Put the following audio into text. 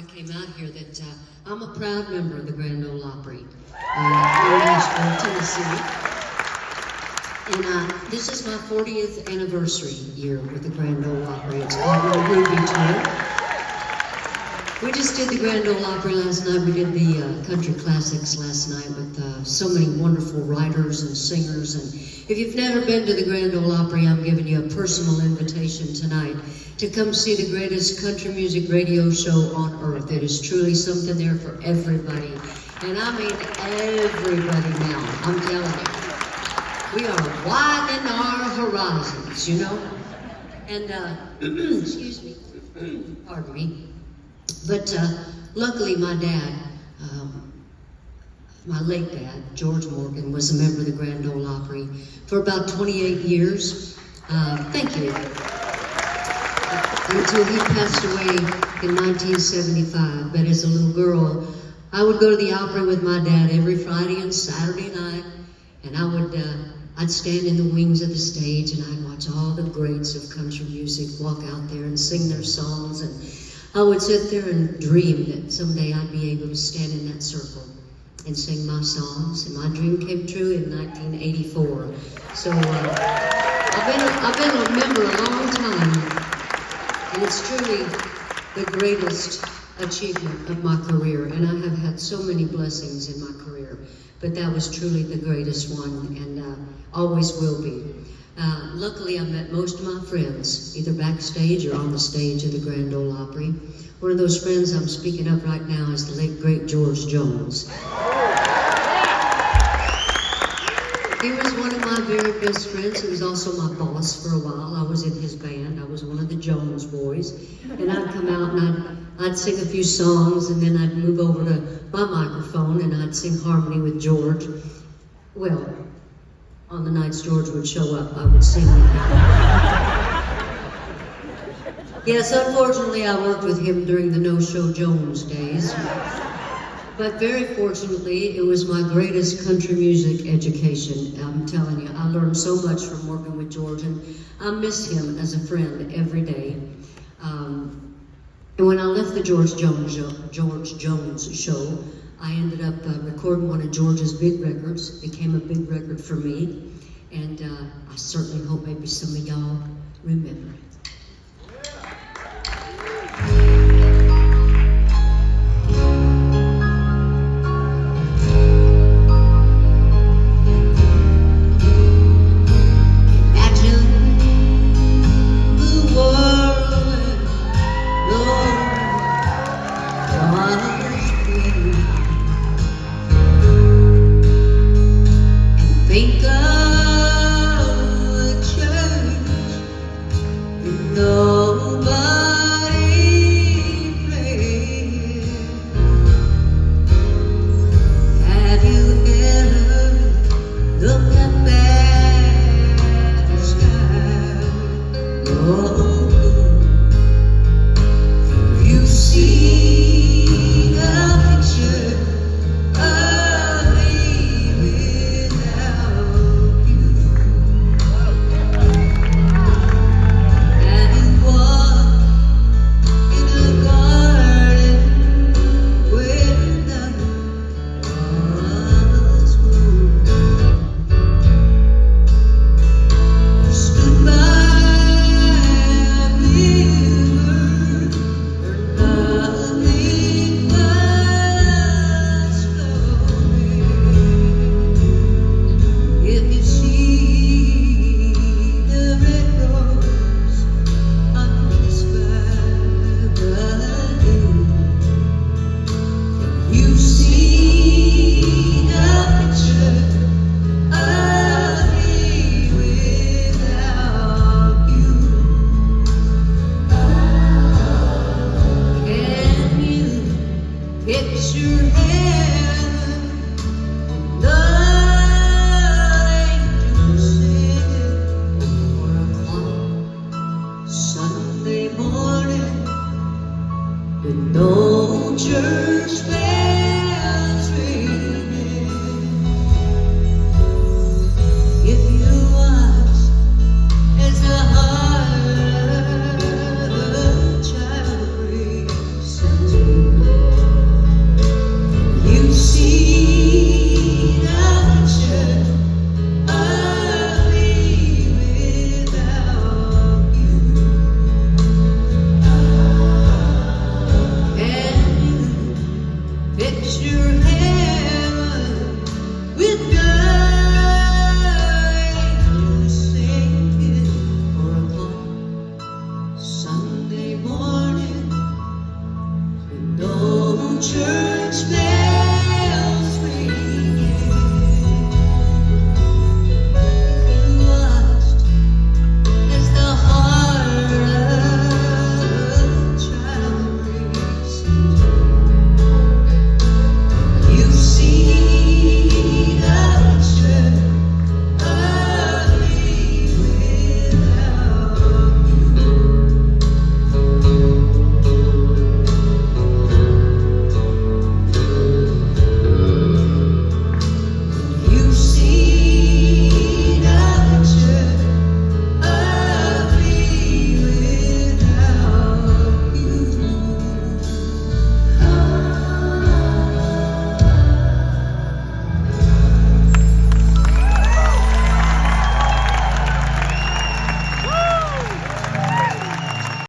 came out here that I'm a proud member of the Grand Ole Opry in Nashville, Tennessee. And this is my 40th anniversary year with the Grand Ole Opry. It's called the Ruby Tour. We just did the Grand Ole Opry last night. We did the country classics last night with so many wonderful writers and singers. And if you've never been to the Grand Ole Opry, I'm giving you a personal invitation tonight to come see the greatest country music radio show on earth. It is truly something there for everybody. And I mean everybody now, I'm telling you. We are widening our horizons, you know? And, excuse me, pardon me. But luckily my dad, my late dad, George Morgan, was a member of the Grand Ole Opry for about 28 years. Thank you. Until he passed away in 1975. But as a little girl, I would go to the Opry with my dad every Friday and Saturday night, and I'd stand in the wings of the stage and I'd watch all the greats of country music walk out there and sing their songs, and I would sit there and dream that someday I'd be able to stand in that circle and sing my songs, and my dream came true in 1984. So I've been a member a long time, and it's truly the greatest achievement of my career, and I have had so many blessings in my career, but that was truly the greatest one, and always will be. Luckily, I met most of my friends, either backstage or on the stage of the Grand Ole Opry. One of those friends I'm speaking of right now is the late, great George Jones. He was one of my very best friends. He was also my boss for a while. I was in his band. I was one of the Jones boys. And I'd come out and I'd sing a few songs, and then I'd move over to my microphone and I'd sing harmony with George. Well, on the nights George would show up, I would sing with him. Yes, unfortunately, I worked with him during the No-Show Jones days. But very fortunately, it was my greatest country music education. I'm telling you, I learned so much from working with George, and I miss him as a friend every day. And when I left the George Jones show, I ended up recording one of George's big records. It became a big record for me, and I certainly hope maybe some of y'all remember it. Think of a church with nobody praying. Have you ever looked up at the sky? Oh, you see the picture of me without you. Have you walked in a garden where nothing was growing? Or stood by a river where nothing was flowing? If you see the red rose on this avenue, you see the picture of me without you. Can you picture heaven with the angels singing, or a calm Sunday morning with no church bells ringing? If you watch as the heart of a child breaks into true.